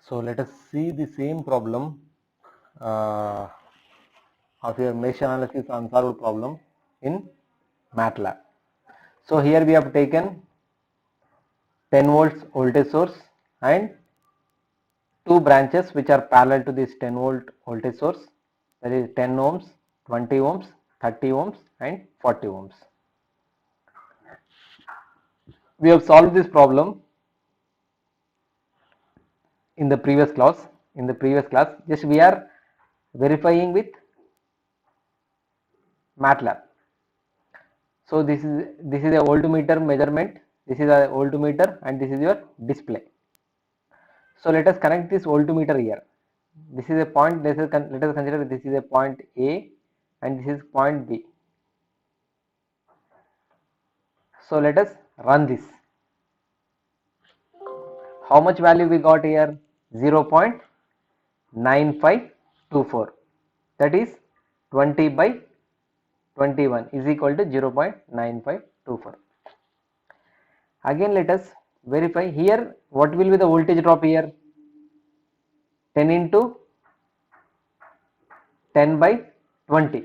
So let us see the same problem of your mesh analysis unsolved problem in MATLAB. So here we have taken 10 volts voltage source and two branches which are parallel to this 10 volt voltage source, that is 10 ohms, 20 ohms, 30 ohms and 40 ohms. We have solved this problem in the previous class. Just we are verifying with MATLAB. So this is a voltmeter measurement, this is a voltmeter and this is your display. So let us connect this voltmeter here. This is a point, let us consider this is a point A and this is point B. So let us run this. How much value we got here? 0.9524, that is 20 by 21 is equal to 0.9524. Again let us verify here what will be the voltage drop here. 10 into 10 by 20.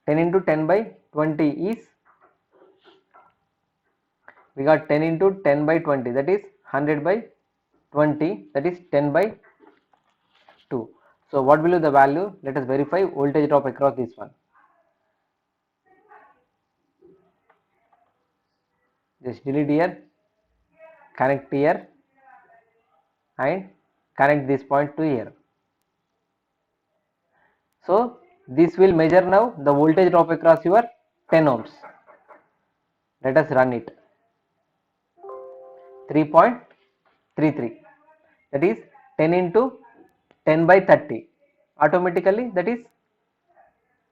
10 into 10 by 20 is, we got 10 into 10 by 20, that is 100 by 20, that is 10 by 2. So what will be the value? Let us verify voltage drop across this one. Just delete here, connect here and connect this point to here. So this will measure now the voltage drop across your 10 ohms. Let us run it. 3.33, that is 10 into 10 by 30, automatically that is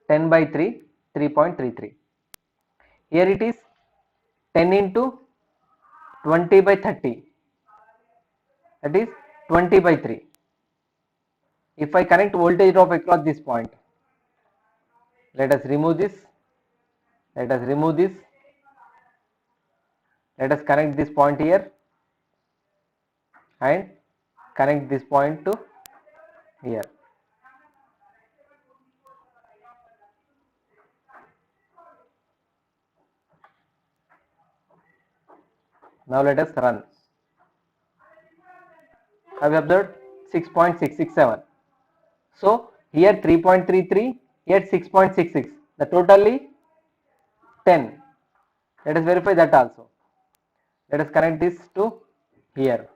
10 by 3, 3.33. Here it is 10 into 20 by 30, that is 20 by 3. If I connect voltage drop across this point, let us remove this, let us connect this point here and connect this point to here. Now let us run. I have observed 6.667. So here 3.33, here 6.66, the totally 10. Let us verify that also. Let us connect this to here.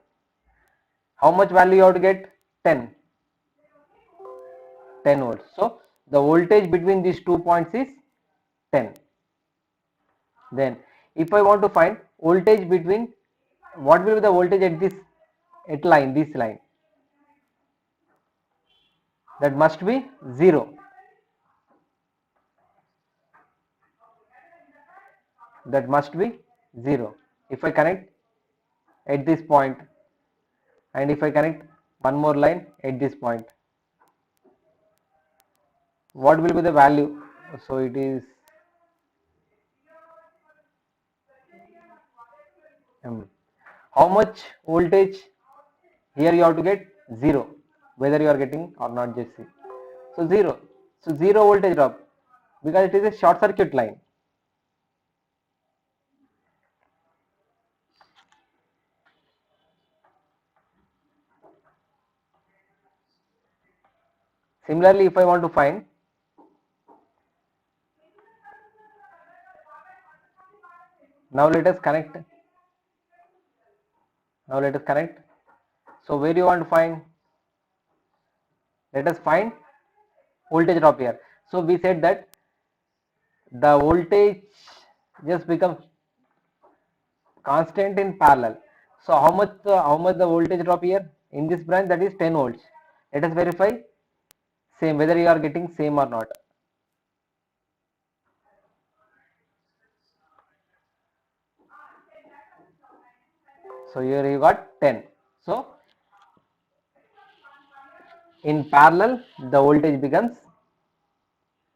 How much value you have to get? 10 volts. So the voltage between these 2 points is 10. Then if I want to find voltage between, what will be the voltage at this line, this line? That must be 0. That must be 0. If I connect at this point and if I connect one more line at this point, what will be the value? So it is how much voltage? Here you have to get 0, whether you are getting or not, just see. So 0. So 0 voltage drop because it is a short circuit line. Similarly, if I want to find, now let us connect. So where do you want to find? Let us find voltage drop here. So we said that the voltage just becomes constant in parallel. So how much the voltage drop here in this branch? That is 10 volts. Let us verify same, whether you are getting same or not. So here you got 10. So in parallel the voltage becomes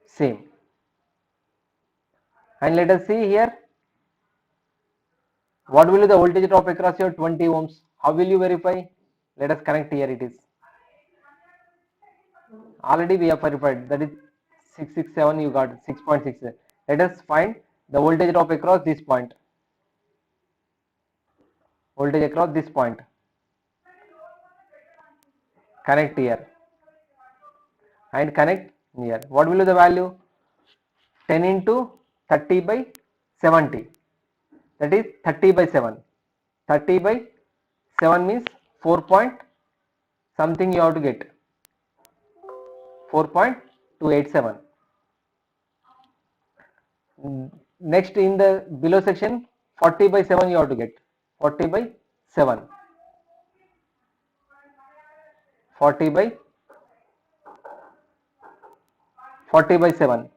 same. And let us see here what will be the voltage drop across your 20 ohms. How will you verify? Let us connect here. It is already we have verified, that is 667, you got 6.6. Let us find the voltage drop across this point. Voltage across this point. Connect here and connect here. What will be the value? 10 into 30 by 70. That is 30 by 7. 30 by 7 means 4 point something you have to get. 4.287. Next in the below section, 40 by 7 you have to get. 40 by 7. 40 by 7.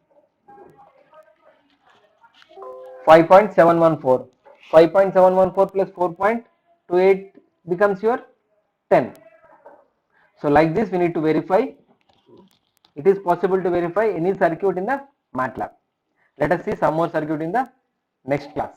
5.714. 5.714 plus 4.28 becomes your 10. So like this we need to verify. It is possible to verify any circuit in the MATLAB. Let us see some more circuit in the next class.